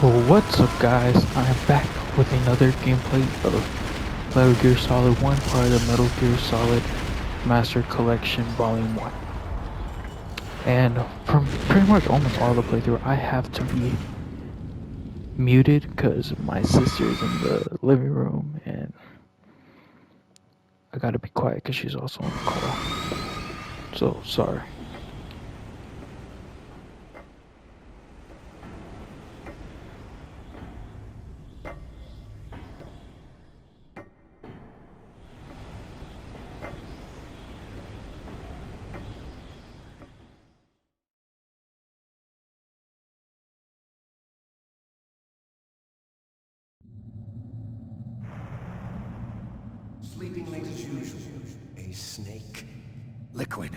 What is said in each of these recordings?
What's up guys, I'm back with another gameplay of Metal Gear Solid 1 part of the Metal Gear Solid Master Collection Volume 1. And from pretty much almost all the playthrough, I have to be muted because my sister's in the living room and I gotta be quiet because she's also on the call. So, sorry. Sleeping late as usual. A snake. Liquid,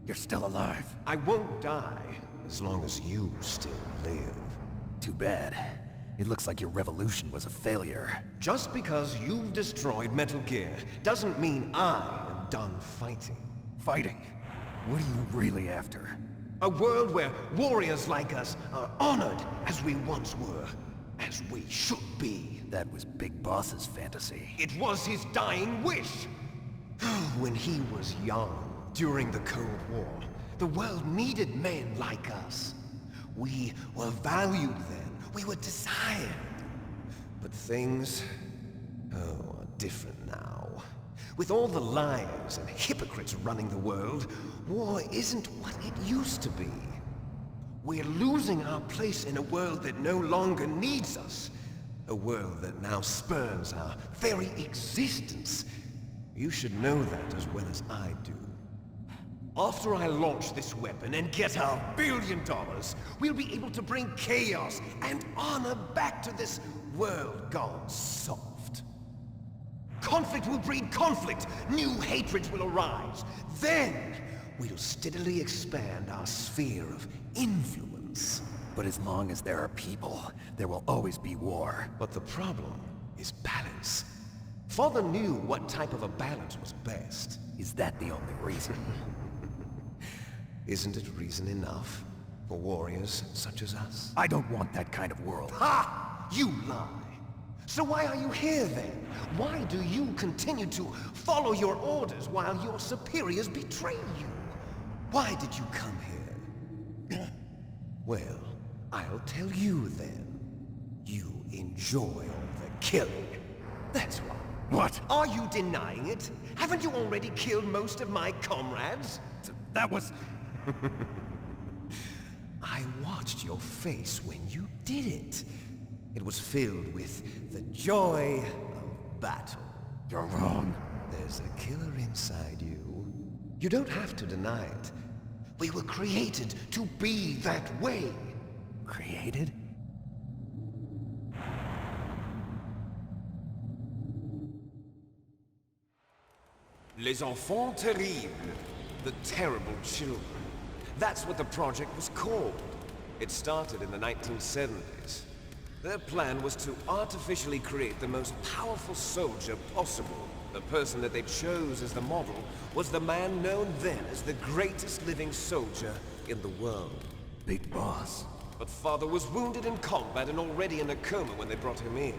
you're still alive. I won't die as long as you still live. Too bad. It looks like your revolution was a failure. Just because you've destroyed Metal Gear doesn't mean I am done fighting. Fighting? What are you really after? A world where warriors like us are honored as we once were, as we should be. That was Big Boss's fantasy. It was his dying wish. When he was young, during the Cold War, the world needed men like us. We were valued then. We were desired. But things, are different now. With all the liars and hypocrites running the world, war isn't what it used to be. We're losing our place in a world that no longer needs us. A world that now spurns our very existence. You should know that as well as I do. After I launch this weapon and get our $1 billion, we'll be able to bring chaos and honor back to this world gone soft. Conflict will breed conflict. New hatreds will arise. Then, we'll steadily expand our sphere of influence. But as long as there are people, there will always be war. But the problem is balance. Father knew what type of a balance was best. Is that the only reason? Isn't it reason enough for warriors such as us? I don't want that kind of world. Ha! You lie! So why are you here then? Why do you continue to follow your orders while your superiors betray you? Why did you come here? Well, I'll tell you then. You enjoy all the killing. That's why. What? Are you denying it? Haven't you already killed most of my comrades? That was... I watched your face when you did it. It was filled with the joy of battle. You're wrong. There's a killer inside you. You don't have to deny it. We were created to be that way. Created? Les enfants terribles. The terrible children. That's what the project was called. It started in the 1970s. Their plan was to artificially create the most powerful soldier possible. The person that they chose as the model was the man known then as the greatest living soldier in the world. Big Boss. But Father was wounded in combat and already in a coma when they brought him in.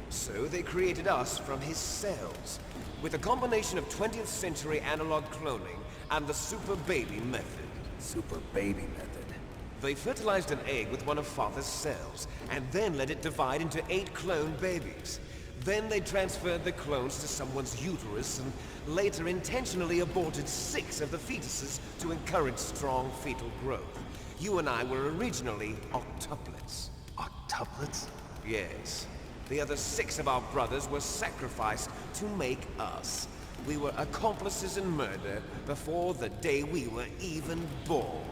So they created us from his cells, with a combination of 20th century analog cloning and the Super Baby method. Super Baby method. They fertilized an egg with one of Father's cells, and then let it divide into 8 clone babies. Then they transferred the clones to someone's uterus, and later intentionally aborted 6 of the fetuses to encourage strong fetal growth. You and I were originally octuplets. Octuplets? Yes. The other 6 of our brothers were sacrificed to make us. We were accomplices in murder before the day we were even born.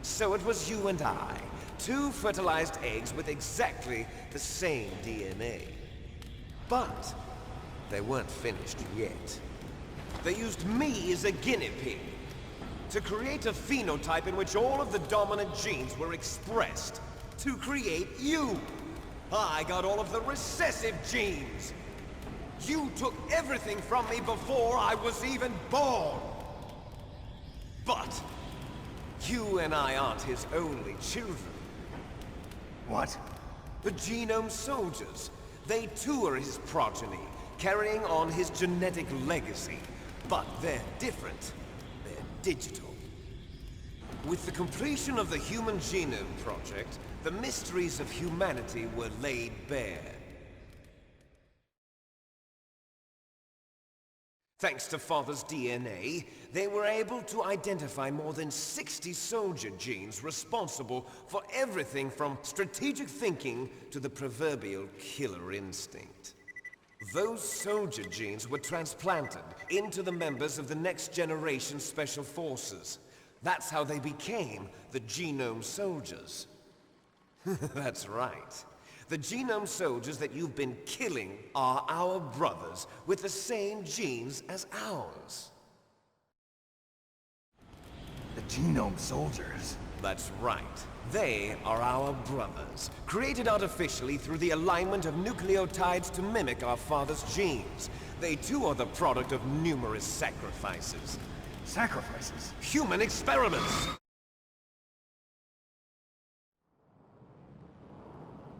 So it was you and I, 2 fertilized eggs with exactly the same DNA. But they weren't finished yet. They used me as a guinea pig to create a phenotype in which all of the dominant genes were expressed to create you. I got all of the recessive genes. You took everything from me before I was even born. But you and I aren't his only children. What? The Genome Soldiers. They too are his progeny, carrying on his genetic legacy. But they're different. They're digital. With the completion of the Human Genome Project, the mysteries of humanity were laid bare. Thanks to Father's DNA, they were able to identify more than 60 soldier genes responsible for everything from strategic thinking to the proverbial killer instinct. Those soldier genes were transplanted into the members of the Next Generation Special Forces. That's how they became the Genome Soldiers. That's right. The Genome Soldiers that you've been killing are our brothers with the same genes as ours. The Genome Soldiers? That's right. They are our brothers, created artificially through the alignment of nucleotides to mimic our father's genes. They too are the product of numerous sacrifices. Sacrifices? Human experiments!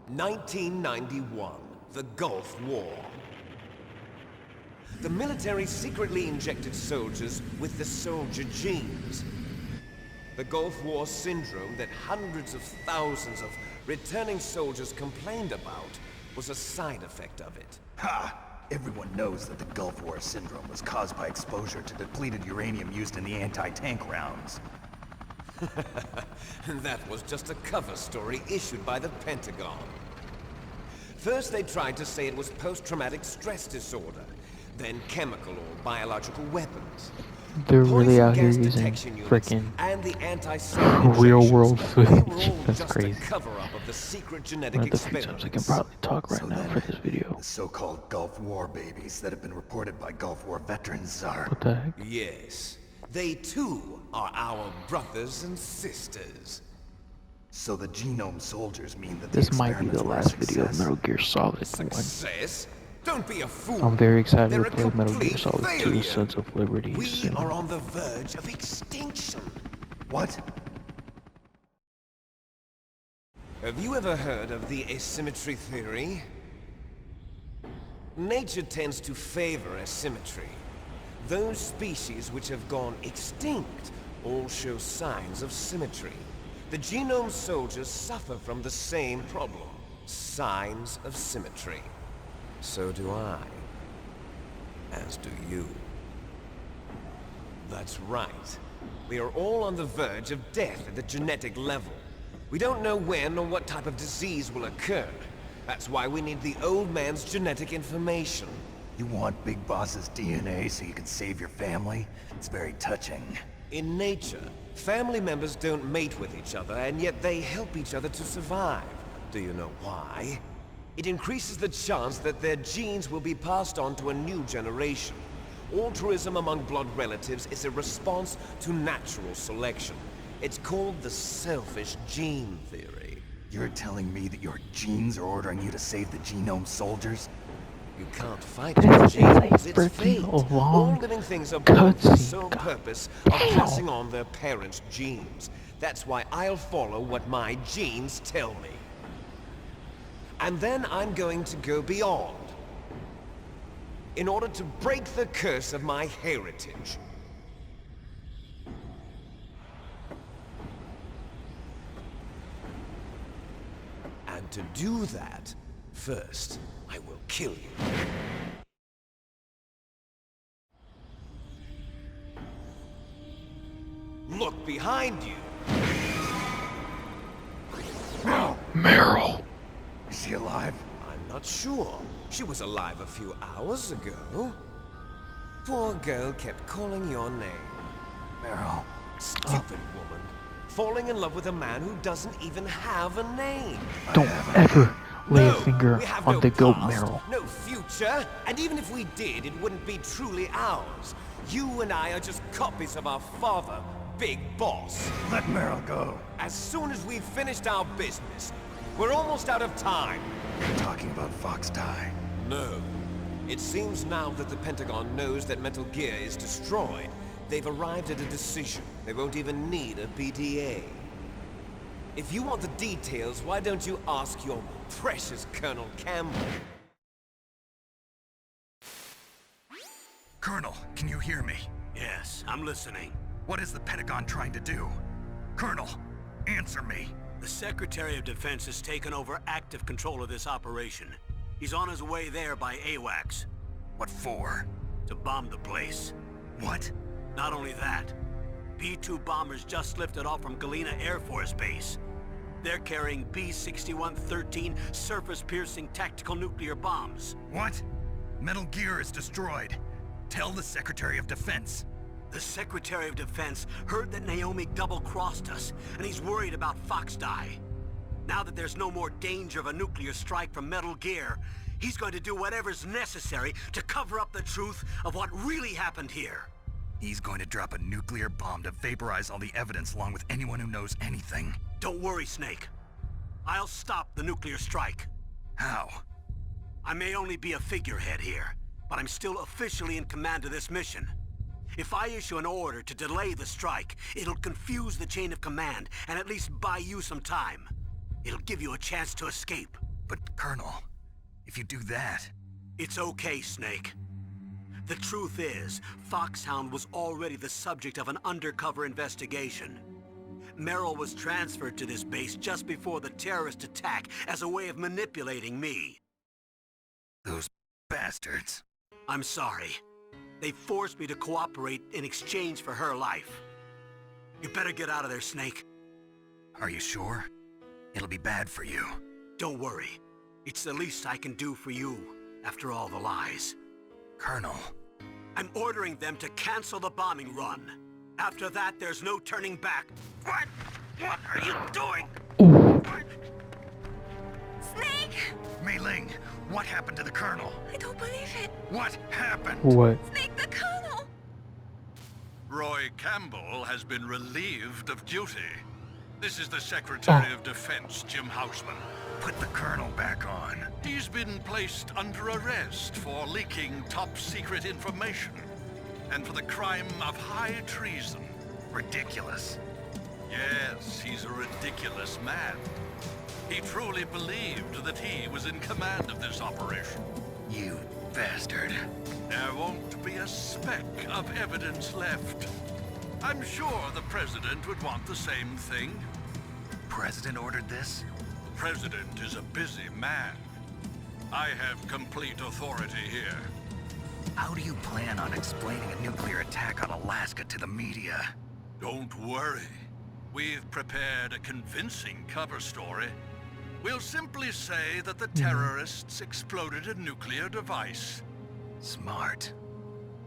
1991, the Gulf War. The military secretly injected soldiers with the soldier genes. The Gulf War syndrome that hundreds of thousands of returning soldiers complained about was a side effect of it. Ha! Everyone knows that the Gulf War syndrome was caused by exposure to depleted uranium used in the anti-tank rounds. That was just a cover story issued by the Pentagon. First they tried to say it was post-traumatic stress disorder, then chemical or biological weapons. They're really Poison out here gas using detection units frickin' and the anti-cell real-world injections, they were footage. all That's just crazy. a cover-up of the secret genetic One of the few times I can experiments. probably talk right So now then, for this video. The so-called Gulf War babies that have been reported by Gulf War veterans are... What the heck? Yes, they too are our brothers and sisters. So the Genome Soldiers mean that This the might be the experiments were a last video of success? Metal Gear Solid 1. Success? Don't be a fool. I'm very excited They're to a play Metal Gear complete Solid 2 failure. Sons of Liberty We soon. are on the verge of extinction. What? Have you ever heard of the asymmetry theory? Nature tends to favor asymmetry. Those species which have gone extinct all show signs of symmetry. The Genome Soldiers suffer from the same problem. Signs of symmetry. So do I. As do you. That's right. We are all on the verge of death at the genetic level. We don't know when or what type of disease will occur. That's why we need the old man's genetic information. You want Big Boss's DNA so you can save your family? It's very touching. In nature, family members don't mate with each other, and yet they help each other to survive. Do you know why? It increases the chance that their genes will be passed on to a new generation. Altruism among blood relatives is a response to natural selection. It's called the selfish gene theory. You're telling me that your genes are ordering you to save the Genome Soldiers? You can't fight This your is a genes, it's freaking fate. long All living things are born with the cutscene. sole God purpose of damn. passing on their parents' genes. That's why I'll follow what my genes tell me. And then I'm going to go beyond. In order to break the curse of my heritage. And to do that, first, I will kill you. Look behind you. Meryl! Is she alive? I'm not sure. She was alive a few hours ago. Poor girl kept calling your name. Meryl. Stupid woman. Falling in love with a man who doesn't even have a name. Don't ever lay a No, finger we have on no the goat, past, Meryl. no future, and even if we did, it wouldn't be truly ours. You and I are just copies of our father, Big Boss. Let Meryl go. As soon as we've finished our business, we're almost out of time. You're talking about Fox Die. No. It seems now that the Pentagon knows that Metal Gear is destroyed. They've arrived at a decision. They won't even need a BDA. If you want the details, why don't you ask your precious Colonel Campbell? Colonel, can you hear me? Yes, I'm listening. What is the Pentagon trying to do? Colonel, answer me. The Secretary of Defense has taken over active control of this operation. He's on his way there by AWACS. What for? To bomb the place. What? Not only that, B-2 bombers just lifted off from Galena Air Force Base. They're carrying B-6113 surface-piercing tactical nuclear bombs. What? Metal Gear is destroyed. Tell the Secretary of Defense. The Secretary of Defense heard that Naomi double-crossed us, and he's worried about Fox Die. Now that there's no more danger of a nuclear strike from Metal Gear, he's going to do whatever's necessary to cover up the truth of what really happened here. He's going to drop a nuclear bomb to vaporize all the evidence along with anyone who knows anything. Don't worry, Snake. I'll stop the nuclear strike. How? I may only be a figurehead here, but I'm still officially in command of this mission. If I issue an order to delay the strike, it'll confuse the chain of command and at least buy you some time. It'll give you a chance to escape. But, Colonel, if you do that... It's okay, Snake. The truth is, Foxhound was already the subject of an undercover investigation. Merrill was transferred to this base just before the terrorist attack as a way of manipulating me. Those bastards. I'm sorry. They forced me to cooperate in exchange for her life. You better get out of there, Snake. Are you sure? It'll be bad for you. Don't worry. It's the least I can do for you, after all the lies. Colonel. I'm ordering them to cancel the bombing run. After that, there's no turning back. What? What are you doing? Snake! Mei Ling, what happened to the Colonel? I don't believe it. What happened? What? Snake, the Colonel! Roy Campbell has been relieved of duty. This is the Secretary of Defense, Jim Houseman. Put the Colonel back on. He's been placed under arrest for leaking top-secret information and for the crime of high treason. Ridiculous. Yes, he's a ridiculous man. He truly believed that he was in command of this operation. You bastard. There won't be a speck of evidence left. I'm sure the President would want the same thing. President ordered this? The President is a busy man. I have complete authority here. How do you plan on explaining a nuclear attack on Alaska to the media? Don't worry. We've prepared a convincing cover story. We'll simply say that the terrorists exploded a nuclear device. Smart.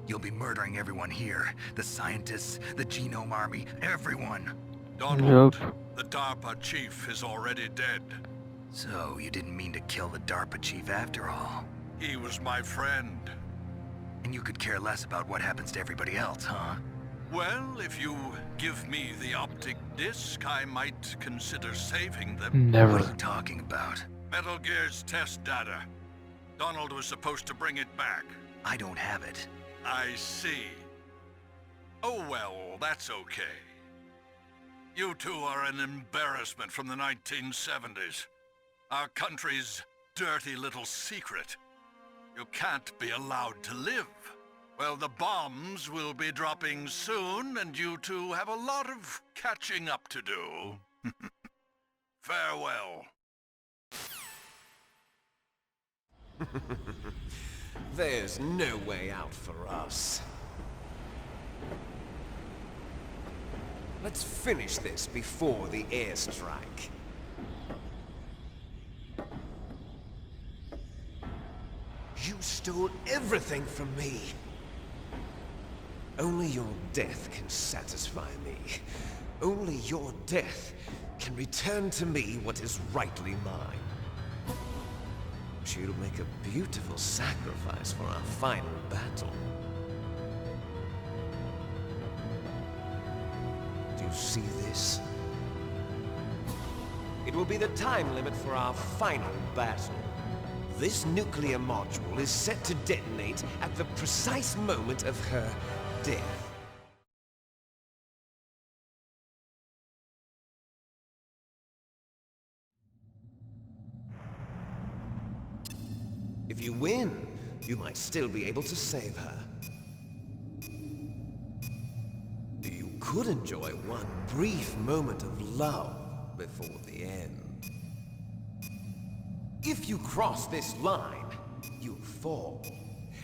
You'll be murdering everyone here. The scientists, the Genome Army, everyone. Donald, Yep. the DARPA chief is already dead. So, you didn't mean to kill the DARPA chief after all. He was my friend. And you could care less about what happens to everybody else, huh? Well, if you give me the optic disc, I might consider saving them. What are Never. you talking about? Metal Gear's test data. Donald was supposed to bring it back. I don't have it. I see. Oh well, that's okay. You two are an embarrassment from the 1970s. Our country's dirty little secret. You can't be allowed to live. Well, the bombs will be dropping soon, and you two have a lot of catching up to do. Farewell. There's no way out for us. Let's finish this before the airstrike. You stole everything from me. Only your death can satisfy me. Only your death can return to me what is rightly mine. But you'll make a beautiful sacrifice for our final battle. Do you see this? It will be the time limit for our final battle. This nuclear module is set to detonate at the precise moment of her death. you win, you might still be able to save her. You could enjoy one brief moment of love before the end. If you cross this line, you'll fall.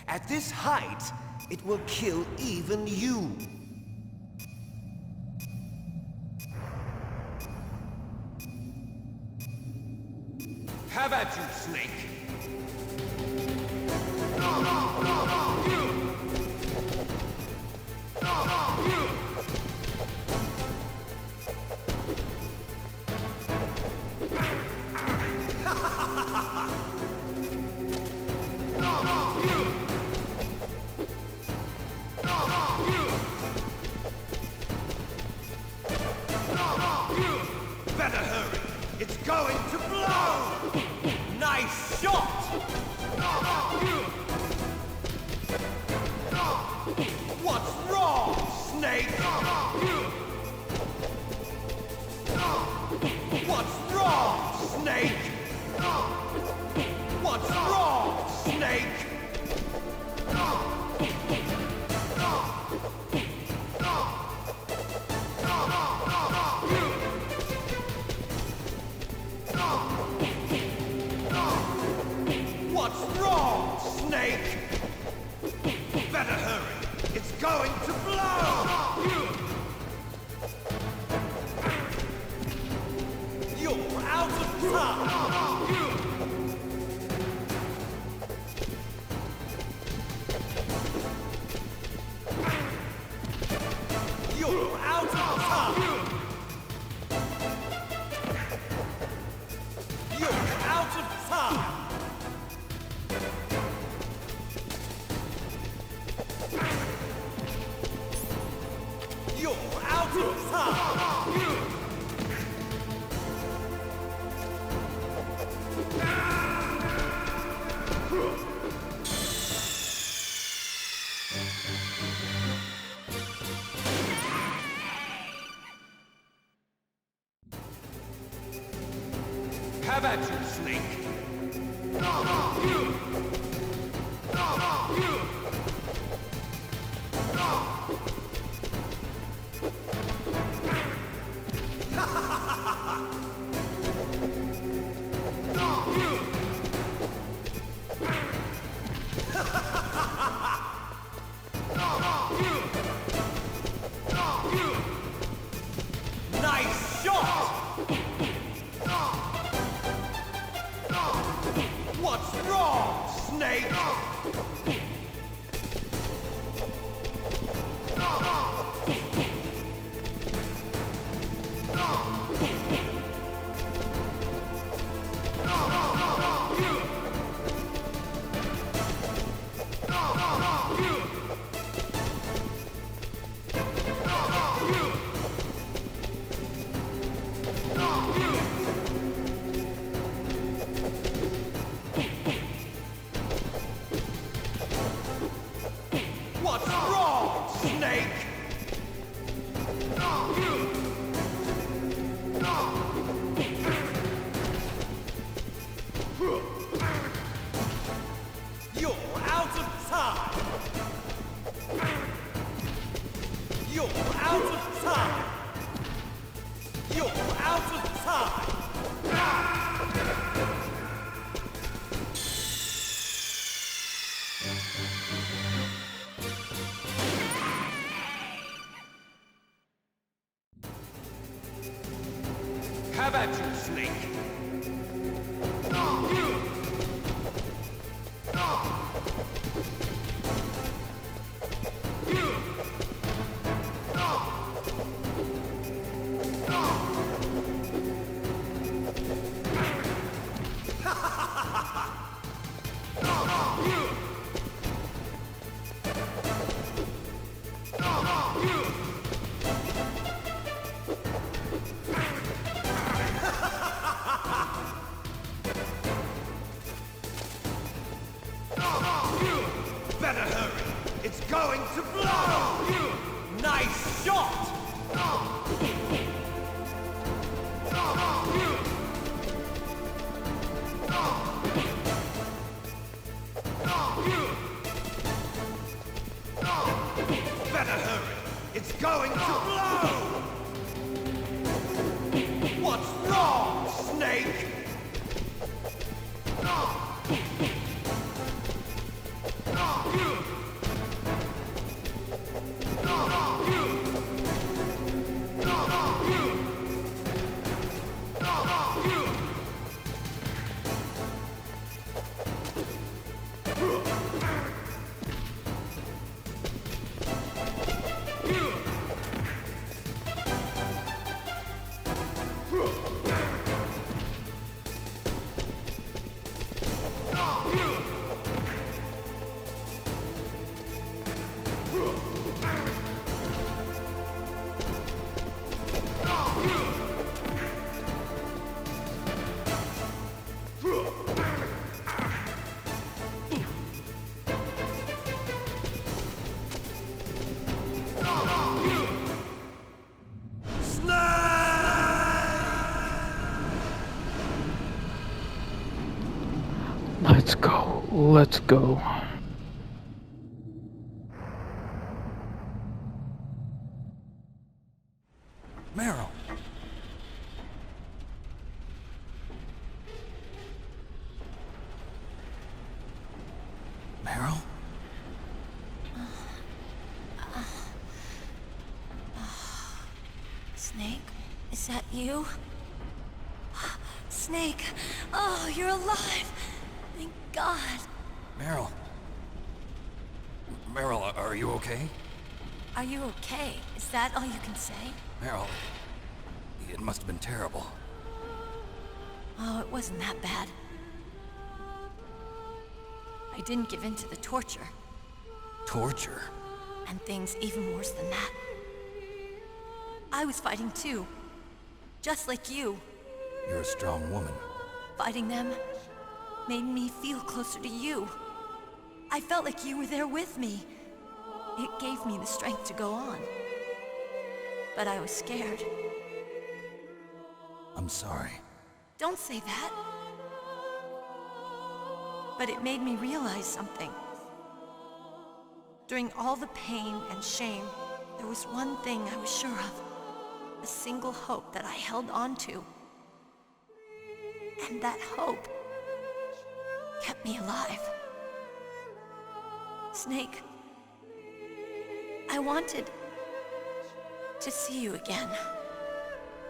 At this height, it will kill even you. Have at you, Snake! Better hurry! It's going to blow! Nice shot! What's wrong, Snake? What's wrong, Snake? What's wrong, Snake? What's wrong, Snake? Better hurry. It's going to blow! You're out of time! You're out of time! You're out of time! You're out of time! Have at you, Snake! Nice shot! What's wrong, Snake? What's wrong, Snake? You're out of time! You're out of time! You're out of time! Have at you, Snake! Better hurry! It's going to blow! Nice shot! It's going to blow! What's wrong, Snake? Let's go. Let's go. Meryl! Meryl? Snake, is that you? Snake, oh, you're alive. Thank God. Meryl? Meryl, are you okay? Are you okay? Is that all you can say? Meryl, it must have been terrible. Oh, it wasn't that bad. I didn't give in to the torture, Torture? and things even worse than that. I was fighting too. Just like you. You're a strong woman. Fighting them made me feel closer to you. I felt like you were there with me. It gave me the strength to go on. But I was scared. I'm sorry. Don't say that. But it made me realize something. During all the pain and shame, there was one thing I was sure of. A single hope that I held on to. And that hope kept me alive. Snake, I wanted to see you again.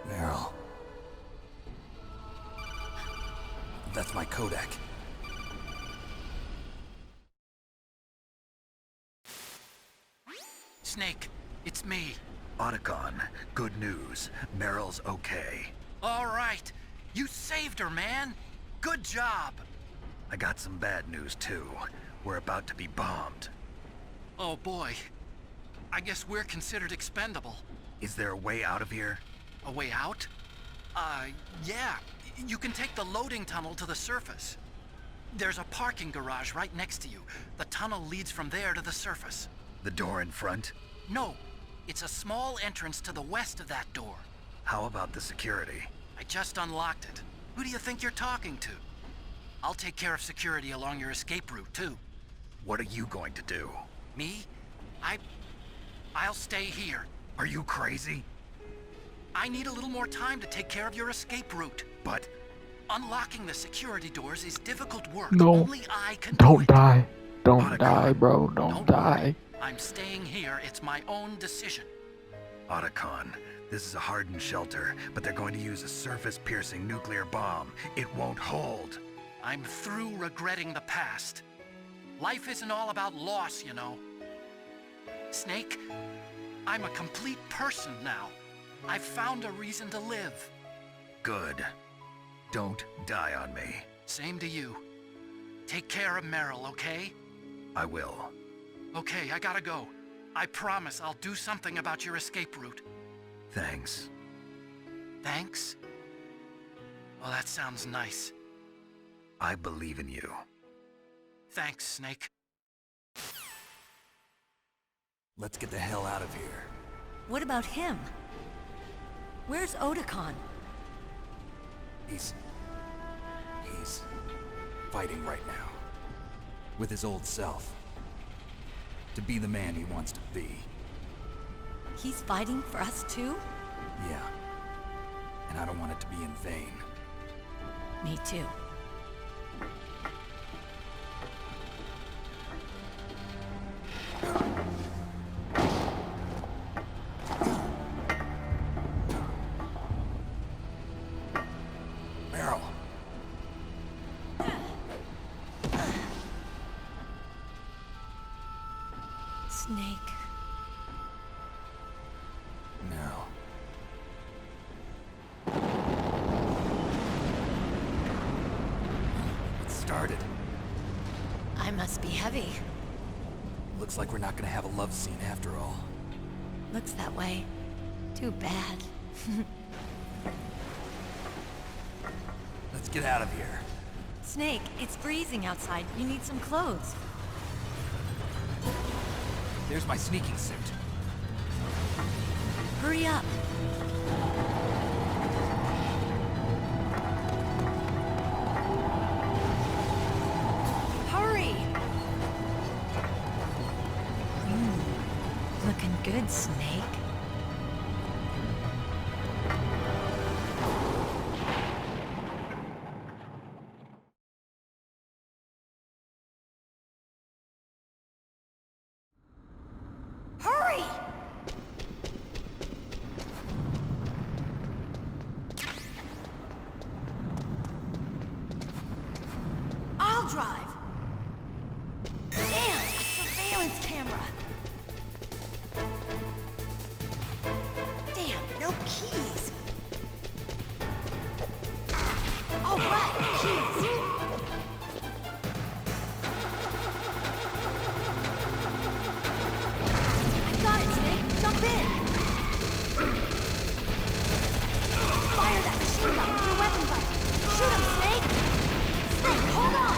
Meryl. That's my Kodak. Snake, it's me. Otacon, good news. Meryl's okay. All right. You saved her, man. Good job. I got some bad news, too. We're about to be bombed. Oh, boy. I guess we're considered expendable. Is there a way out of here? A way out? Yeah. You can take the loading tunnel to the surface. There's a parking garage right next to you. The tunnel leads from there to the surface. The door in front? No. It's a small entrance to the west of that door. How about the security? I just unlocked it. Who do you think you're talking to? I'll take care of security along your escape route, too. What are you going to do? Me? I'll stay here. Are you crazy? I need a little more time to take care of your escape route. But Unlocking the security doors is difficult work. No. Only I can do Don't it. die. Don't Otacon. die, bro. Don't die. worry. I'm staying here. It's my own decision. Otacon, this is a hardened shelter, but they're going to use a surface-piercing nuclear bomb. It won't hold. I'm through regretting the past. Life isn't all about loss, you know. Snake, I'm a complete person now. I've found a reason to live. Good. Don't die on me. Same to you. Take care of Meryl, okay? I will. Okay, I gotta go. I promise I'll do something about your escape route. Thanks. Thanks? Well, that sounds nice. I believe in you. Thanks, Snake. Let's get the hell out of here. What about him? Where's Otacon? He's fighting right now. With his old self. To be the man he wants to be. He's fighting for us too? Yeah. And I don't want it to be in vain. Me too. Meryl. Snake. No. It started. I must be heavy. Looks like we're not gonna have a love scene after all. Looks that way. Too bad. Let's get out of here. Snake, it's freezing outside. You need some clothes. There's my sneaking suit. Hurry up. Hurry! Looking good, Snake. Hurry! I'll drive. Damn, a surveillance camera. Damn, no keys. All right, keys. I got it, Snake. Jump in. Fire that machine gun with your weapon button. Shoot him, Snake. Snake, hold on.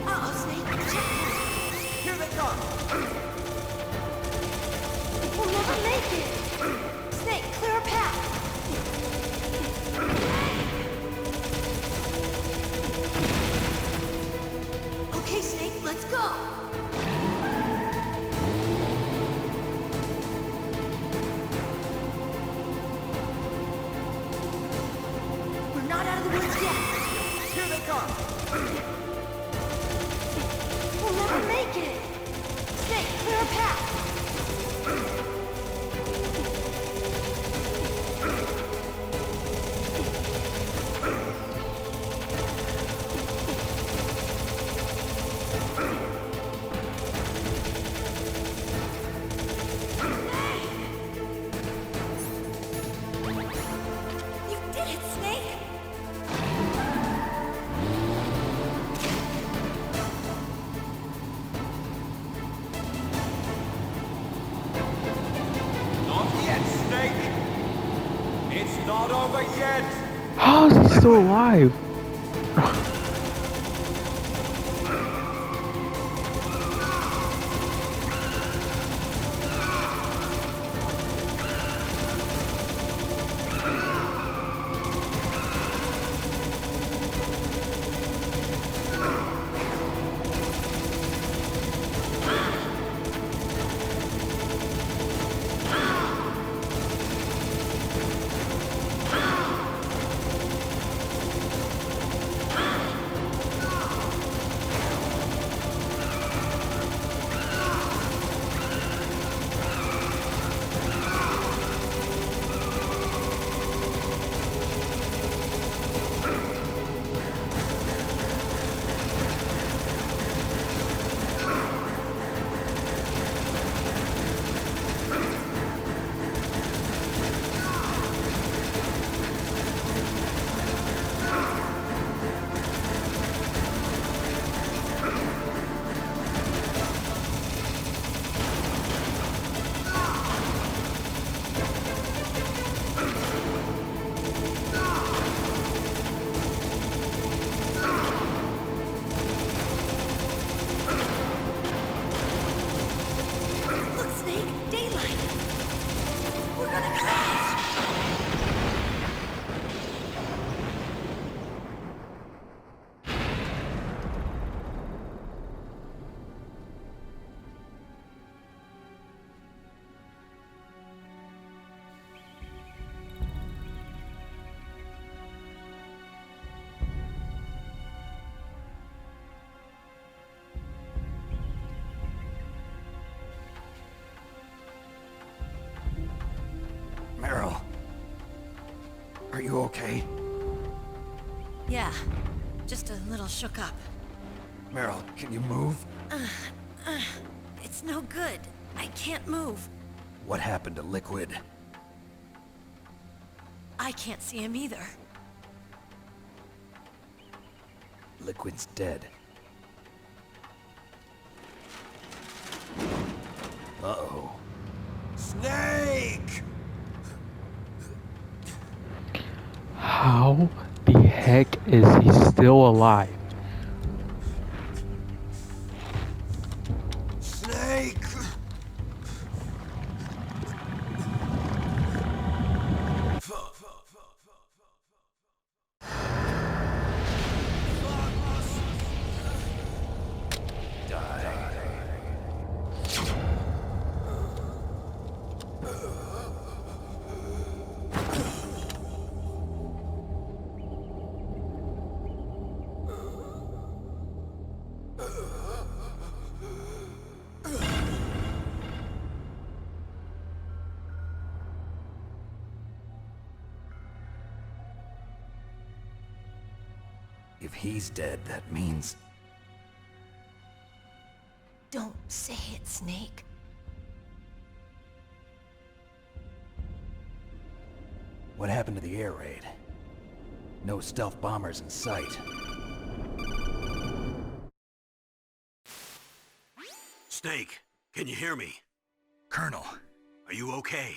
Uh-oh, Snake. Checkpoint. Here they come! We'll never make it. Snake, clear a path. Okay, Snake, let's go. We're not out of the woods yet. Here they come! We'll never make it. Snake, clear a path. You did it, Snake. Not yet, Snake! It's not over yet! How is he still alive? okay? Yeah, just a little shook up. Meryl, can you move? It's no good. I can't move. What happened to Liquid? I can't see him either. Liquid's dead. Uh-oh. Snake! How the heck is he still alive? Snake! If he's dead, that means... Don't say it, Snake. What happened to the air raid? No stealth bombers in sight. Snake, can you hear me? Colonel. Are you okay?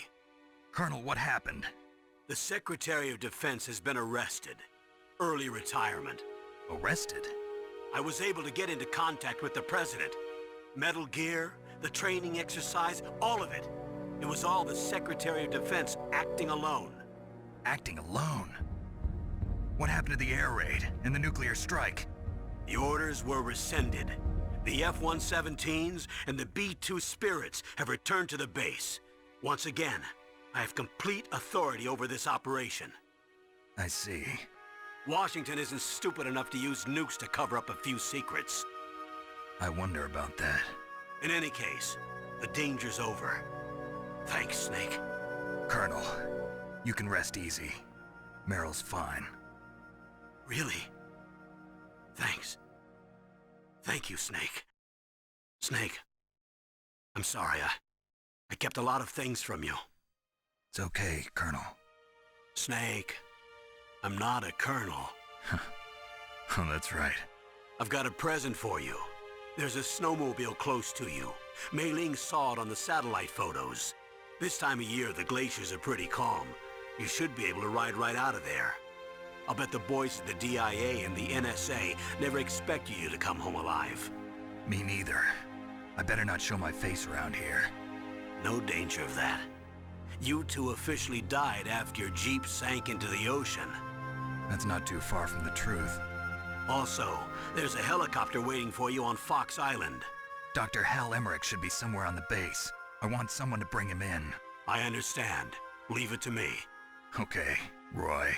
Colonel, what happened? The Secretary of Defense has been arrested. Early retirement. Arrested? I was able to get into contact with the President. Metal Gear, the training exercise, all of it. It was all the Secretary of Defense acting alone. Acting alone? What happened to the air raid and the nuclear strike? The orders were rescinded. The F-117s and the B-2 Spirits have returned to the base. Once again, I have complete authority over this operation. I see. Washington isn't stupid enough to use nukes to cover up a few secrets. I wonder about that. In any case, the danger's over. Thanks, Snake. Colonel, you can rest easy. Meryl's fine. Really? Thanks. Thank you, Snake. Snake, I'm sorry. I kept a lot of things from you. It's okay, Colonel. Snake, I'm not a colonel. Oh, that's right. I've got a present for you. There's a snowmobile close to you. Mei Ling saw it on the satellite photos. This time of year, the glaciers are pretty calm. You should be able to ride right out of there. I'll bet the boys at the DIA and the NSA never expected you to come home alive. Me neither. I better not show my face around here. No danger of that. You two officially died after your Jeep sank into the ocean. That's not too far from the truth. Also, there's a helicopter waiting for you on Fox Island. Dr. Hal Emmerich should be somewhere on the base. I want someone to bring him in. I understand. Leave it to me. Okay, Roy.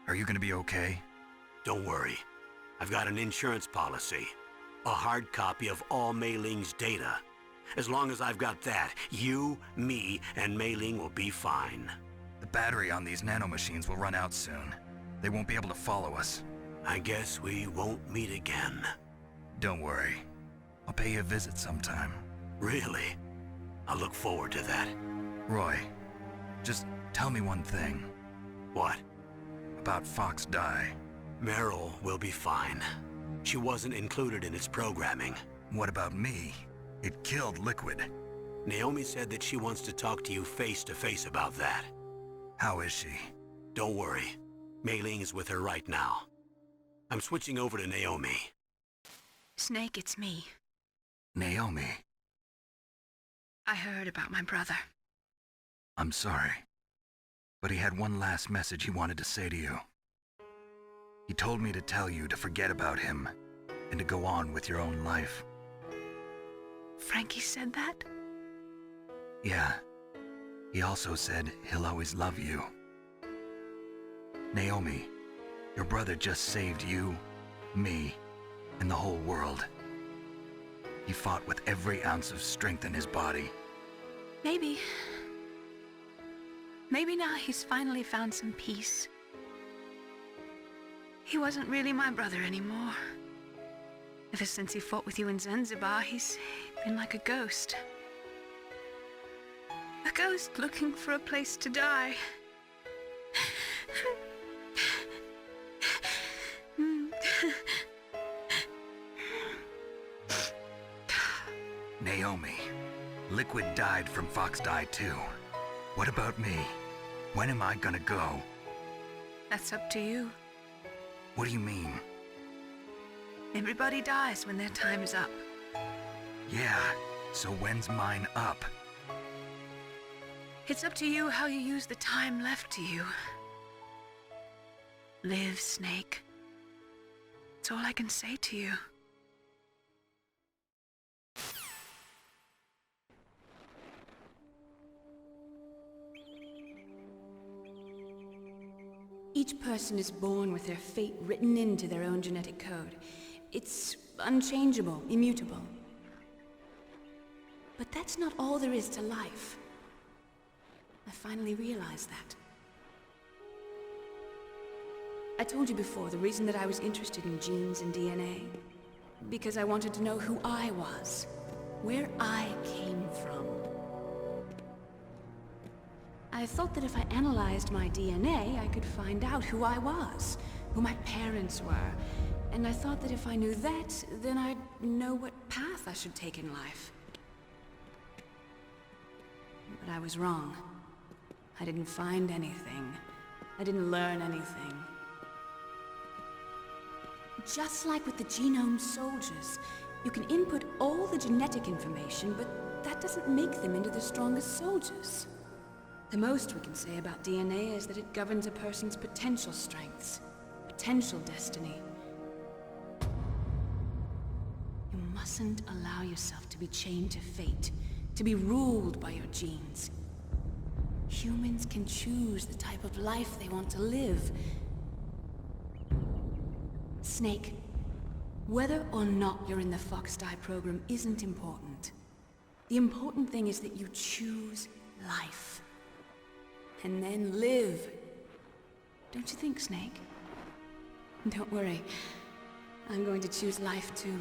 Are you gonna be okay? Don't worry. I've got an insurance policy. A hard copy of all Mei Ling's data. As long as I've got that, you, me, and Mei Ling will be fine. The battery on these nanomachines will run out soon. They won't be able to follow us. I guess we won't meet again. Don't worry. I'll pay you a visit sometime. Really? I look forward to that. Roy, just tell me one thing. What? About Fox Die. Meryl will be fine. She wasn't included in its programming. What about me? It killed Liquid. Naomi said that she wants to talk to you face to face about that. How is she? Don't worry. Mei Ling is with her right now. I'm switching over to Naomi. Snake, it's me. Naomi. I heard about my brother. I'm sorry. But he had one last message he wanted to say to you. He told me to tell you to forget about him and to go on with your own life. Frankie said that? Yeah. He also said he'll always love you. Naomi, your brother just saved you, me, and the whole world. He fought with every ounce of strength in his body. Maybe. Maybe now he's finally found some peace. He wasn't really my brother anymore. Ever since he fought with you in Zanzibar, he's been like a ghost. A ghost looking for a place to die. Naomi, Liquid died from Fox Die too. What about me? When am I gonna go? That's up to you. What do you mean? Everybody dies when their time is up. Yeah, so when's mine up? It's up to you how you use the time left to you. Live, Snake. That's all I can say to you. Each person is born with their fate written into their own genetic code. It's unchangeable, immutable. But that's not all there is to life. I finally realized that. I told you before the reason that I was interested in genes and DNA. Because I wanted to know who I was, where I came from. I thought that if I analyzed my DNA, I could find out who I was, who my parents were, and I thought that if I knew that, then I'd know what path I should take in life. But I was wrong. I didn't find anything. I didn't learn anything. Just like with the genome soldiers, you can input all the genetic information, but that doesn't make them into the strongest soldiers. The most we can say about DNA is that it governs a person's potential strengths, potential destiny. You mustn't allow yourself to be chained to fate, to be ruled by your genes. Humans can choose the type of life they want to live. Snake, whether or not you're in the Fox Die program isn't important. The important thing is that you choose life. And then live. Don't you think, Snake? Don't worry. I'm going to choose life too.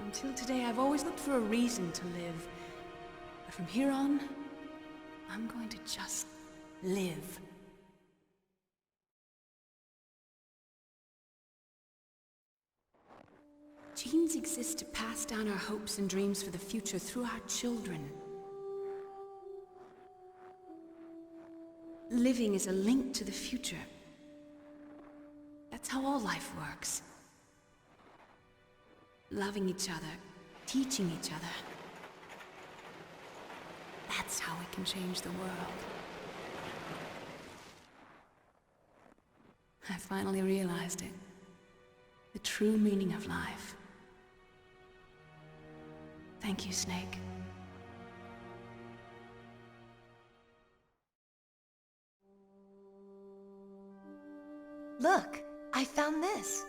Until today, I've always looked for a reason to live. But from here on, I'm going to just live. Genes exist to pass down our hopes and dreams for the future through our children. Living is a link to the future. That's how all life works. Loving each other, teaching each other. That's how we can change the world. I finally realized it. The true meaning of life. Thank you, Snake. Look, I found this.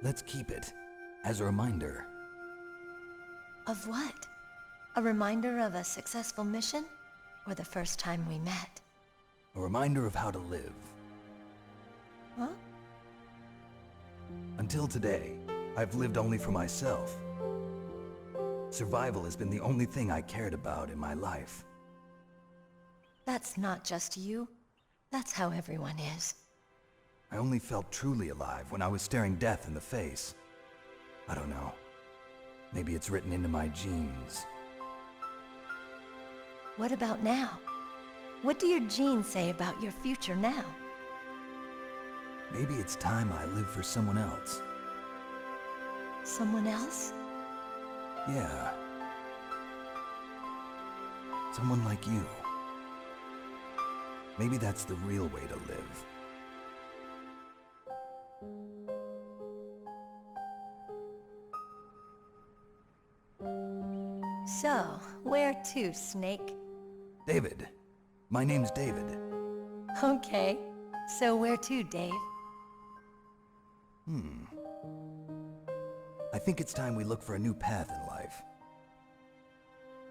Let's keep it as a reminder. Of what? A reminder of a successful mission? Or the first time we met? A reminder of how to live. Huh? Until today, I've lived only for myself. Survival has been the only thing I cared about in my life. That's not just you. That's how everyone is. I only felt truly alive when I was staring death in the face. I don't know. Maybe it's written into my genes. What about now? What do your genes say about your future now? Maybe it's time I live for someone else. Someone else? Yeah. Someone like you. Maybe that's the real way to live. So, where to, Snake? David. My name's David. Okay. So where to, Dave? I think it's time we look for a new path in life.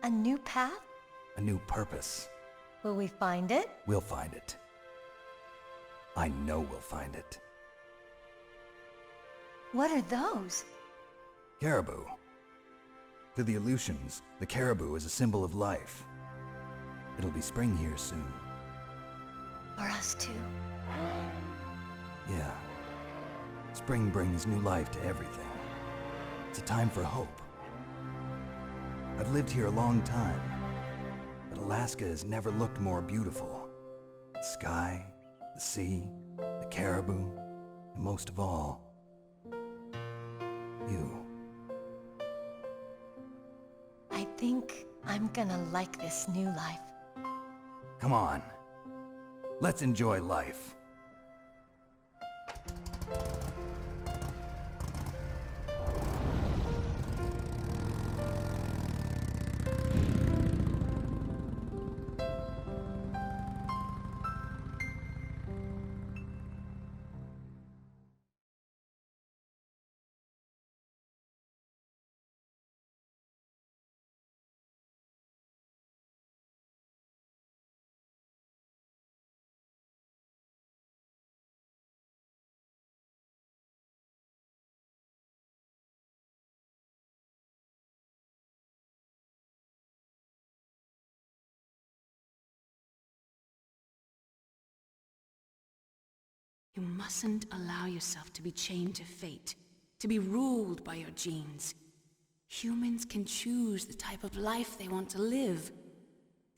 A new path? A new purpose. Will we find it? We'll find it. I know we'll find it. What are those? Caribou. To the Aleutians, the caribou is a symbol of life. It'll be spring here soon. For us too. Yeah. Spring brings new life to everything. It's a time for hope. I've lived here a long time, but Alaska has never looked more beautiful. The sky, the sea, the caribou, and most of all, you. I think I'm gonna like this new life. Come on. Let's enjoy life. You mustn't allow yourself to be chained to fate, to be ruled by your genes. Humans can choose the type of life they want to live.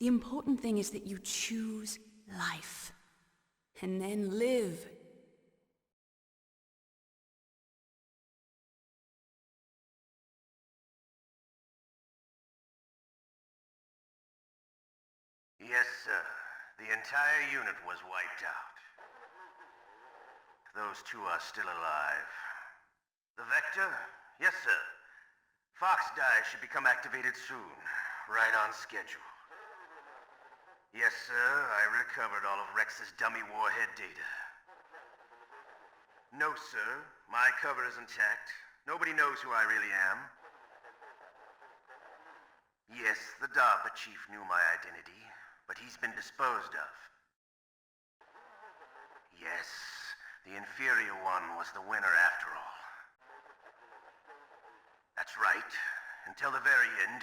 The important thing is that you choose life. And then live. Yes, sir. The entire unit was wiped out. Those two are still alive. The Vector? Yes, sir. Fox Die should become activated soon. Right on schedule. Yes, sir. I recovered all of Rex's dummy warhead data. No, sir. My cover is intact. Nobody knows who I really am. Yes, the DARPA chief knew my identity, but he's been disposed of. Yes, the inferior one was the winner after all. That's right. Until the very end,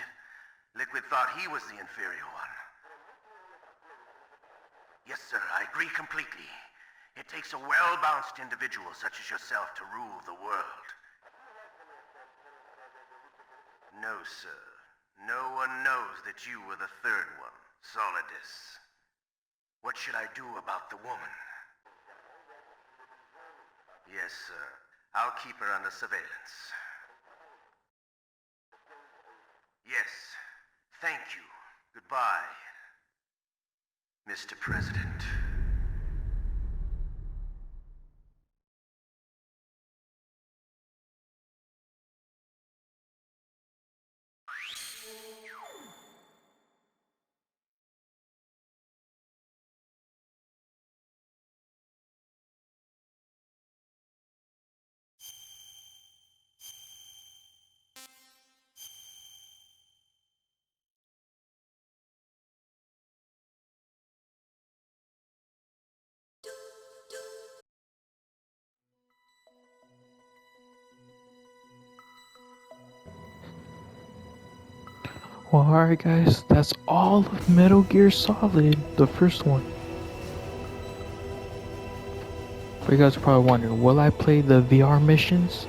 Liquid thought he was the inferior one. Yes, sir, I agree completely. It takes a well-balanced individual such as yourself to rule the world. No, sir. No one knows that you were the third one, Solidus. What should I do about the woman? Yes, sir. I'll keep her under surveillance. Yes. Thank you. Goodbye, Mr. President. Well, alright guys, that's all of Metal Gear Solid, the first one. But you guys are probably wondering, will I play the VR missions?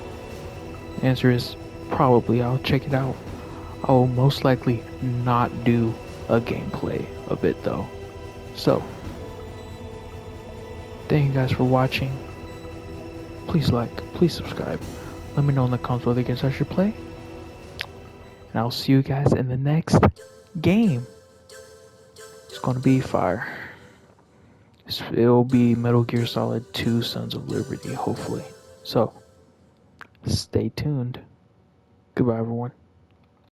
The answer is probably. I'll check it out. I will most likely not do a gameplay of it though. So, thank you guys for watching. Please like, please subscribe. Let me know in the comments what other games I should play. And I'll see you guys in the next game. It's gonna be fire. It'll be Metal Gear Solid 2 Sons of Liberty, hopefully. So, stay tuned. Goodbye, everyone.